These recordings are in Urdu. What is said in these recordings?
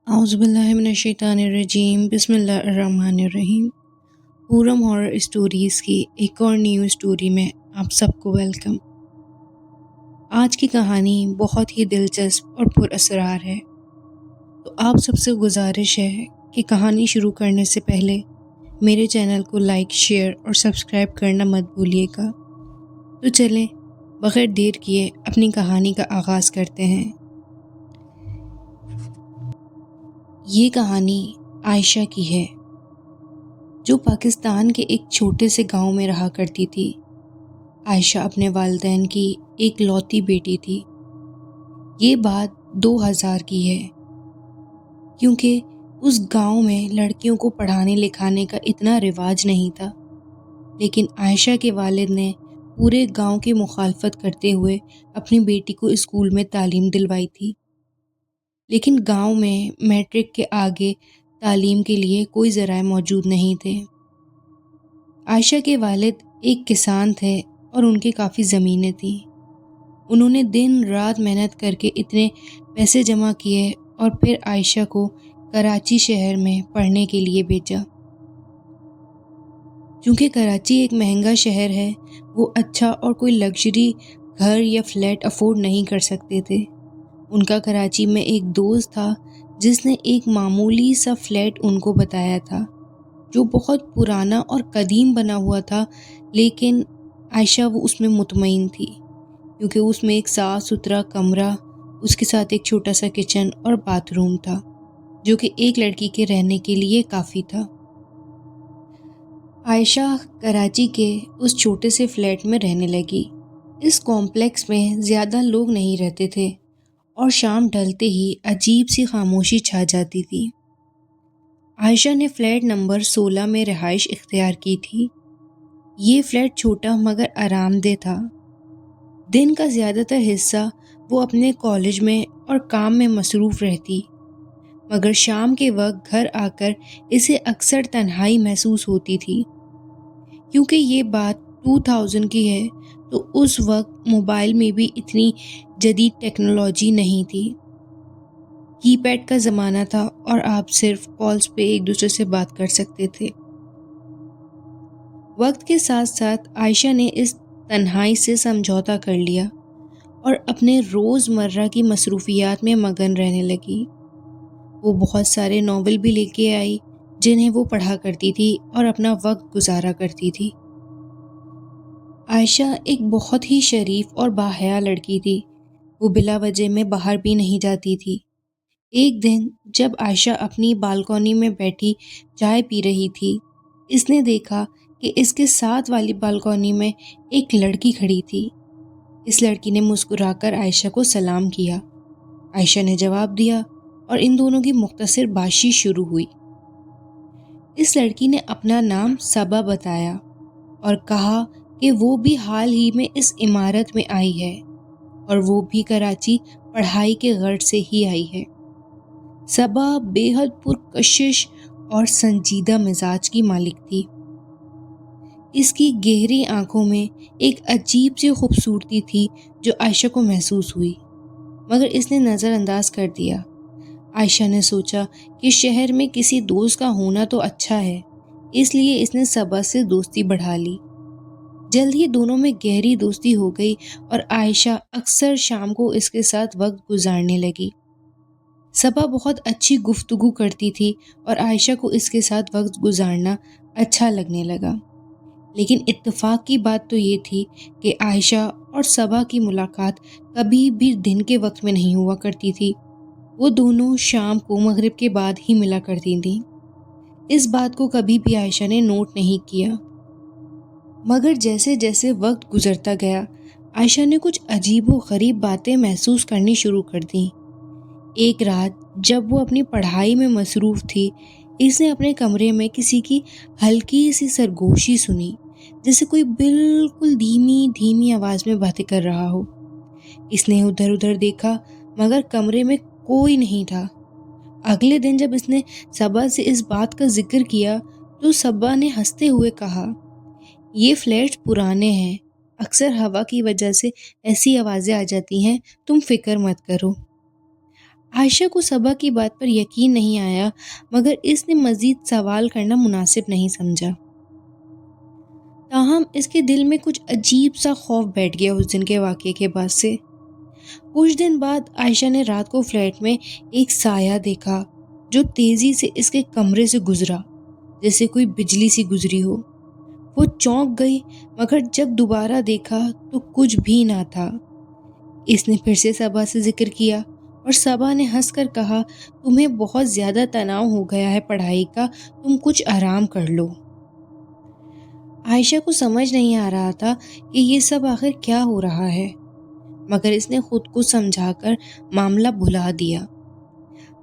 اعوذ باللہ من الشیطان الرجیم بسم اللہ الرحمن الرحیم۔ پورم ہارر اسٹوریز کی ایک اور نیو اسٹوری میں آپ سب کو ویلکم۔ آج کی کہانی بہت ہی دلچسپ اور پر اسرار ہے، تو آپ سب سے گزارش ہے کہ کہانی شروع کرنے سے پہلے میرے چینل کو لائک، شیئر اور سبسکرائب کرنا مت بھولیے گا۔ تو چلیں بغیر دیر کیے اپنی کہانی کا آغاز کرتے ہیں۔ یہ کہانی عائشہ کی ہے، جو پاکستان کے ایک چھوٹے سے گاؤں میں رہا کرتی تھی۔ عائشہ اپنے والدین کی ایک لوتی بیٹی تھی۔ یہ بات 2000 کی ہے، کیونکہ اس گاؤں میں لڑکیوں کو پڑھانے لکھانے کا اتنا رواج نہیں تھا، لیکن عائشہ کے والد نے پورے گاؤں کی مخالفت کرتے ہوئے اپنی بیٹی کو اسکول میں تعلیم دلوائی تھی۔ لیکن گاؤں میں میٹرک کے آگے تعلیم کے لیے کوئی ذرائع موجود نہیں تھے۔ عائشہ کے والد ایک کسان تھے اور ان کے کافی زمینیں تھیں۔ انہوں نے دن رات محنت کر کے اتنے پیسے جمع کیے اور پھر عائشہ کو کراچی شہر میں پڑھنے کے لیے بھیجا۔ چونکہ کراچی ایک مہنگا شہر ہے، وہ اچھا اور کوئی لگژری گھر یا فلیٹ افورڈ نہیں کر سکتے تھے۔ ان کا کراچی میں ایک دوست تھا جس نے ایک معمولی سا فلیٹ ان کو بتایا تھا، جو بہت پرانا اور قدیم بنا ہوا تھا، لیکن عائشہ وہ اس میں مطمئن تھی، کیونکہ اس میں ایک صاف ستھرا کمرہ، اس کے ساتھ ایک چھوٹا سا کچن اور باتھ روم تھا، جو کہ ایک لڑکی کے رہنے کے لیے کافی تھا۔ عائشہ کراچی کے اس چھوٹے سے فلیٹ میں رہنے لگی۔ اس کمپلیکس میں زیادہ لوگ نہیں رہتے تھے اور شام ڈھلتے ہی عجیب سی خاموشی چھا جاتی تھی۔ عائشہ نے فلیٹ نمبر 16 میں رہائش اختیار کی تھی۔ یہ فلیٹ چھوٹا مگر آرام دہ تھا۔ دن کا زیادہ تر حصہ وہ اپنے کالج میں اور کام میں مصروف رہتی، مگر شام کے وقت گھر آ کر اسے اکثر تنہائی محسوس ہوتی تھی۔ کیونکہ یہ بات 2000 کی ہے، تو اس وقت موبائل میں بھی اتنی جدید ٹیکنالوجی نہیں تھی۔ کی پیڈ کا زمانہ تھا اور آپ صرف کالز پہ ایک دوسرے سے بات کر سکتے تھے۔ وقت کے ساتھ ساتھ عائشہ نے اس تنہائی سے سمجھوتا کر لیا اور اپنے روز مرہ کی مصروفیات میں مگن رہنے لگی۔ وہ بہت سارے ناول بھی لے کے آئی جنہیں وہ پڑھا کرتی تھی اور اپنا وقت گزارا کرتی تھی۔ عائشہ ایک بہت ہی شریف اور باحیا لڑکی تھی۔ وہ بلا وجہ میں باہر بھی نہیں جاتی تھی۔ ایک دن جب عائشہ اپنی بالکونی میں بیٹھی چائے پی رہی تھی، اس نے دیکھا کہ اس کے ساتھ والی بالکونی میں ایک لڑکی کھڑی تھی۔ اس لڑکی نے مسکرا کر عائشہ کو سلام کیا۔ عائشہ نے جواب دیا اور ان دونوں کی مختصر بات چیت شروع ہوئی۔ اس لڑکی نے اپنا نام صبا بتایا اور کہا کہ وہ بھی حال ہی میں اس عمارت میں آئی ہے اور وہ بھی کراچی پڑھائی کے غرض سے ہی آئی ہے۔ صبا بے حد پرکشش اور سنجیدہ مزاج کی مالک تھی۔ اس کی گہری آنکھوں میں ایک عجیب سی خوبصورتی تھی جو عائشہ کو محسوس ہوئی، مگر اس نے نظر انداز کر دیا۔ عائشہ نے سوچا کہ شہر میں کسی دوست کا ہونا تو اچھا ہے، اس لیے اس نے صبا سے دوستی بڑھا لی۔ جلد ہی دونوں میں گہری دوستی ہو گئی اور عائشہ اکثر شام کو اس کے ساتھ وقت گزارنے لگی۔ صبا بہت اچھی گفتگو کرتی تھی اور عائشہ کو اس کے ساتھ وقت گزارنا اچھا لگنے لگا۔ لیکن اتفاق کی بات تو یہ تھی کہ عائشہ اور صبا کی ملاقات کبھی بھی دن کے وقت میں نہیں ہوا کرتی تھی۔ وہ دونوں شام کو مغرب کے بعد ہی ملا کرتی تھیں۔ اس بات کو کبھی بھی عائشہ نے نوٹ نہیں کیا، مگر جیسے جیسے وقت گزرتا گیا، عائشہ نے کچھ عجیب و غریب باتیں محسوس کرنی شروع کر دیں۔ ایک رات جب وہ اپنی پڑھائی میں مصروف تھی، اس نے اپنے کمرے میں کسی کی ہلکی سی سرگوشی سنی، جیسے کوئی بالکل دھیمی دھیمی آواز میں باتیں کر رہا ہو۔ اس نے ادھر ادھر دیکھا، مگر کمرے میں کوئی نہیں تھا۔ اگلے دن جب اس نے صبا سے اس بات کا ذکر کیا تو صبا نے ہنستے ہوئے کہا، یہ فلیٹس پرانے ہیں، اکثر ہوا کی وجہ سے ایسی آوازیں آ جاتی ہیں، تم فکر مت کرو۔ عائشہ کو صبا کی بات پر یقین نہیں آیا، مگر اس نے مزید سوال کرنا مناسب نہیں سمجھا۔ تاہم اس کے دل میں کچھ عجیب سا خوف بیٹھ گیا اس دن کے واقعے کے بعد سے۔ کچھ دن بعد عائشہ نے رات کو فلیٹ میں ایک سایہ دیکھا جو تیزی سے اس کے کمرے سے گزرا، جیسے کوئی بجلی سی گزری ہو۔ وہ چونک گئی، مگر جب دوبارہ دیکھا تو کچھ بھی نہ تھا۔ اس نے پھر سے صبا سے ذکر کیا اور صبا نے ہنس کر کہا، تمہیں بہت زیادہ تناؤ ہو گیا ہے پڑھائی کا، تم کچھ آرام کر لو۔ عائشہ کو سمجھ نہیں آ رہا تھا کہ یہ سب آخر کیا ہو رہا ہے، مگر اس نے خود کو سمجھا کر معاملہ بھلا دیا۔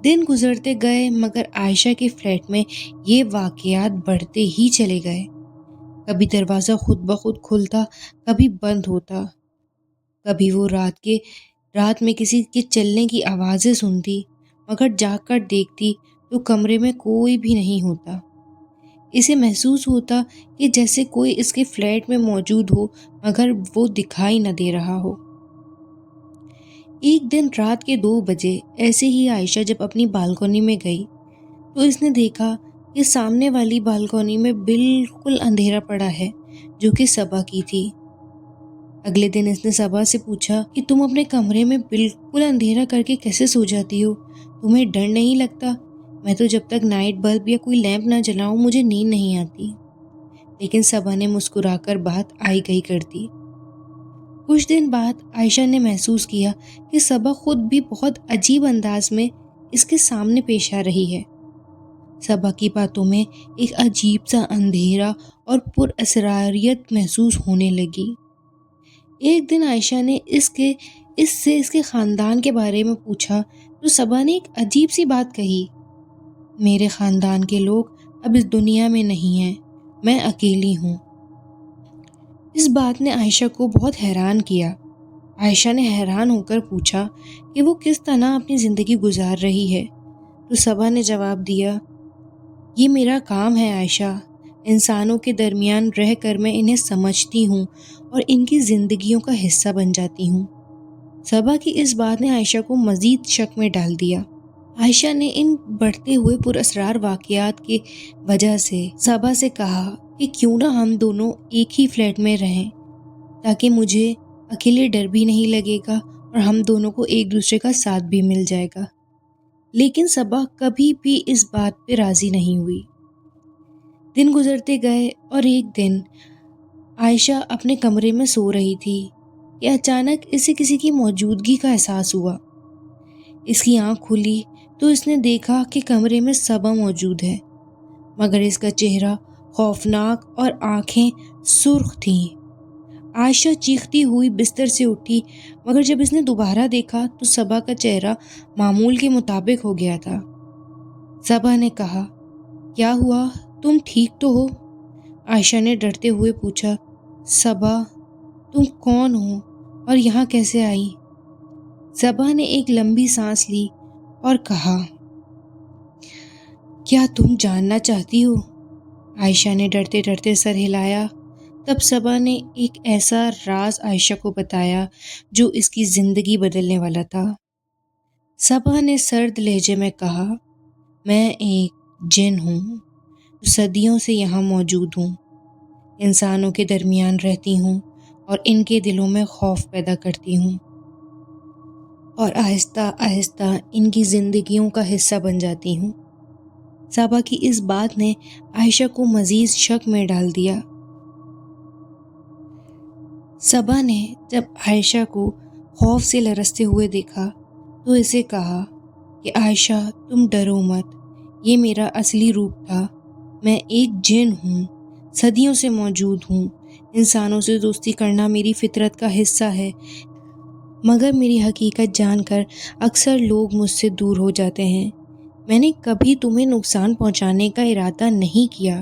دن گزرتے گئے، مگر عائشہ کے فلیٹ میں یہ واقعات بڑھتے ہی چلے گئے۔ کبھی دروازہ خود بخود کھلتا، کبھی بند ہوتا، کبھی وہ رات میں کسی کے چلنے کی آوازیں سنتی، مگر جاگ کر دیکھتی تو کمرے میں کوئی بھی نہیں ہوتا۔ اسے محسوس ہوتا کہ جیسے کوئی اس کے فلیٹ میں موجود ہو، مگر وہ دکھائی نہ دے رہا ہو۔ ایک دن رات کے 2 بجے ایسے ہی عائشہ جب اپنی بالکونی میں گئی تو اس نے دیکھا کہ سامنے والی بالکونی میں بالکل اندھیرا پڑا ہے، جو کہ صبا کی تھی۔ اگلے دن اس نے صبا سے پوچھا کہ تم اپنے کمرے میں بالکل اندھیرا کر کے کیسے سو جاتی ہو؟ تمہیں ڈر نہیں لگتا؟ میں تو جب تک نائٹ بلب یا کوئی لیمپ نہ جلاؤں مجھے نیند نہیں آتی۔ لیکن صبا نے مسکرا کر بات آئی گئی کر دی۔ کچھ دن بعد عائشہ نے محسوس کیا کہ صبا خود بھی بہت عجیب انداز میں اس کے سامنے پیش آ رہی ہے۔ صبا کی باتوں میں ایک عجیب سا اندھیرا اور پر اسراریت محسوس ہونے لگی۔ ایک دن عائشہ نے اس سے اس کے خاندان کے بارے میں پوچھا تو صبا نے ایک عجیب سی بات کہی، میرے خاندان کے لوگ اب اس دنیا میں نہیں ہیں، میں اکیلی ہوں۔ اس بات نے عائشہ کو بہت حیران کیا۔ عائشہ نے حیران ہو کر پوچھا کہ وہ کس طرح اپنی زندگی گزار رہی ہے، تو صبا نے جواب دیا، یہ میرا کام ہے عائشہ، انسانوں کے درمیان رہ کر میں انہیں سمجھتی ہوں اور ان کی زندگیوں کا حصہ بن جاتی ہوں۔ صبا کی اس بات نے عائشہ کو مزید شک میں ڈال دیا۔ عائشہ نے ان بڑھتے ہوئے پر اسرار واقعات کی وجہ سے صبا سے کہا کہ کیوں نہ ہم دونوں ایک ہی فلیٹ میں رہیں، تاکہ مجھے اکیلے ڈر بھی نہیں لگے گا اور ہم دونوں کو ایک دوسرے کا ساتھ بھی مل جائے گا۔ لیکن صبا کبھی بھی اس بات پہ راضی نہیں ہوئی۔ دن گزرتے گئے اور ایک دن عائشہ اپنے کمرے میں سو رہی تھی کہ اچانک اسے کسی کی موجودگی کا احساس ہوا۔ اس کی آنکھ کھلی تو اس نے دیکھا کہ کمرے میں صبا موجود ہے، مگر اس کا چہرہ خوفناک اور آنکھیں سرخ تھیں۔ عائشہ چیختی ہوئی بستر سے اٹھی، مگر جب اس نے دوبارہ دیکھا تو صبا کا چہرہ معمول کے مطابق ہو گیا تھا۔ صبا نے کہا، کیا ہوا، تم ٹھیک تو ہو؟ عائشہ نے ڈرتے ہوئے پوچھا، صبا تم کون ہو اور یہاں کیسے آئی؟ صبا نے ایک لمبی سانس لی اور کہا، کیا تم جاننا چاہتی ہو؟ عائشہ نے ڈرتے ڈرتے سر ہلایا۔ تب صبا نے ایک ایسا راز عائشہ کو بتایا جو اس کی زندگی بدلنے والا تھا۔ صبا نے سرد لہجے میں کہا، میں ایک جن ہوں جو صدیوں سے یہاں موجود ہوں، انسانوں کے درمیان رہتی ہوں اور ان کے دلوں میں خوف پیدا کرتی ہوں، اور آہستہ آہستہ ان کی زندگیوں کا حصہ بن جاتی ہوں۔ صبا کی اس بات نے عائشہ کو مزید شک میں ڈال دیا۔ صبا نے جب عائشہ کو خوف سے لرزتے ہوئے دیکھا تو اسے کہا کہ عائشہ تم ڈرو مت، یہ میرا اصلی روپ تھا، میں ایک جن ہوں، صدیوں سے موجود ہوں، انسانوں سے دوستی کرنا میری فطرت کا حصہ ہے، مگر میری حقیقت جان کر اکثر لوگ مجھ سے دور ہو جاتے ہیں۔ میں نے کبھی تمہیں نقصان پہنچانے کا ارادہ نہیں کیا۔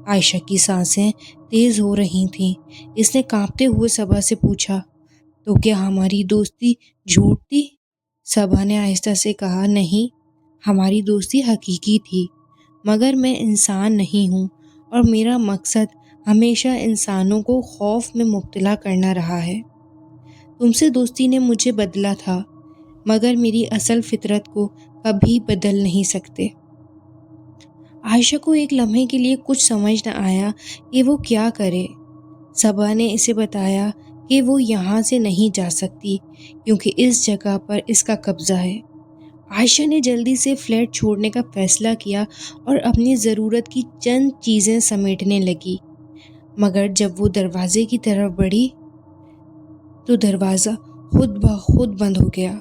عائشہ کی سانسیں تیز ہو رہی تھیں۔ اس نے کانپتے ہوئے صبا سے پوچھا، تو کیا ہماری دوستی جھوٹ تھی؟ صبا نے آہستہ سے کہا، نہیں، ہماری دوستی حقیقی تھی، مگر میں انسان نہیں ہوں اور میرا مقصد ہمیشہ انسانوں کو خوف میں مبتلا کرنا رہا ہے۔ تم سے دوستی نے مجھے بدلا تھا، مگر میری اصل فطرت کو کبھی بدل نہیں سکتے۔ عائشہ کو ایک لمحے کے لیے کچھ سمجھ نہ آیا کہ وہ کیا کرے۔ صبا نے اسے بتایا کہ وہ یہاں سے نہیں جا سکتی کیونکہ اس جگہ پر اس کا قبضہ ہے۔ عائشہ نے جلدی سے فلیٹ چھوڑنے کا فیصلہ کیا اور اپنی ضرورت کی چند چیزیں سمیٹنے لگی، مگر جب وہ دروازے کی طرف بڑھی تو دروازہ خود بخود بند ہو گیا۔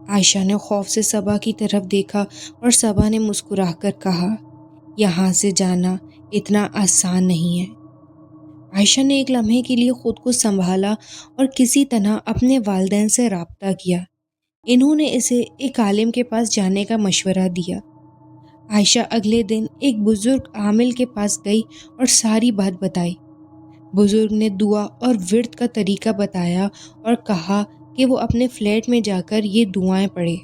عائشہ نے خوف سے صبا کی طرف دیکھا اور صبا نے مسکرا کر کہا، یہاں سے جانا اتنا آسان نہیں ہے۔ عائشہ نے ایک لمحے کے لیے خود کو سنبھالا اور کسی طرح اپنے والدین سے رابطہ کیا۔ انہوں نے اسے ایک عالم کے پاس جانے کا مشورہ دیا۔ عائشہ اگلے دن ایک بزرگ عامل کے پاس گئی اور ساری بات بتائی۔ بزرگ نے دعا اور ورد کا طریقہ بتایا اور کہا کہ وہ اپنے فلیٹ میں جا کر یہ دعائیں پڑھے۔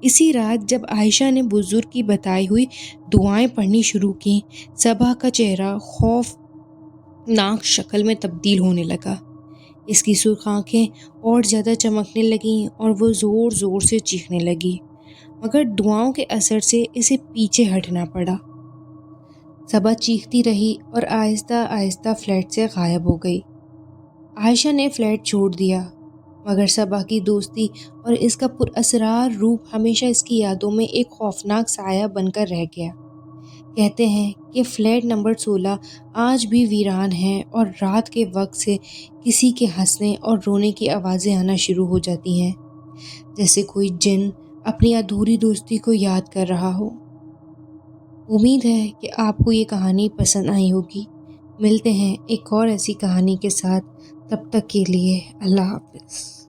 اسی رات جب عائشہ نے بزرگ کی بتائی ہوئی دعائیں پڑھنی شروع کی، صبا کا چہرہ خوفناک شکل میں تبدیل ہونے لگا۔ اس کی سرخ آنکھیں اور زیادہ چمکنے لگیں اور وہ زور زور سے چیخنے لگی، مگر دعاؤں کے اثر سے اسے پیچھے ہٹنا پڑا۔ صبا چیختی رہی اور آہستہ آہستہ فلیٹ سے غائب ہو گئی۔ عائشہ نے فلیٹ چھوڑ دیا، مگر صبا کی دوستی اور اس کا پراسرار روپ ہمیشہ اس کی یادوں میں ایک خوفناک سایہ بن کر رہ گیا۔ کہتے ہیں کہ فلیٹ نمبر 16 آج بھی ویران ہے اور رات کے وقت سے کسی کے ہنسنے اور رونے کی آوازیں آنا شروع ہو جاتی ہیں، جیسے کوئی جن اپنی ادھوری دوستی کو یاد کر رہا ہو۔ امید ہے کہ آپ کو یہ کہانی پسند آئی ہوگی۔ ملتے ہیں ایک اور ایسی کہانی کے ساتھ، تب تک کے لیے اللہ حافظ۔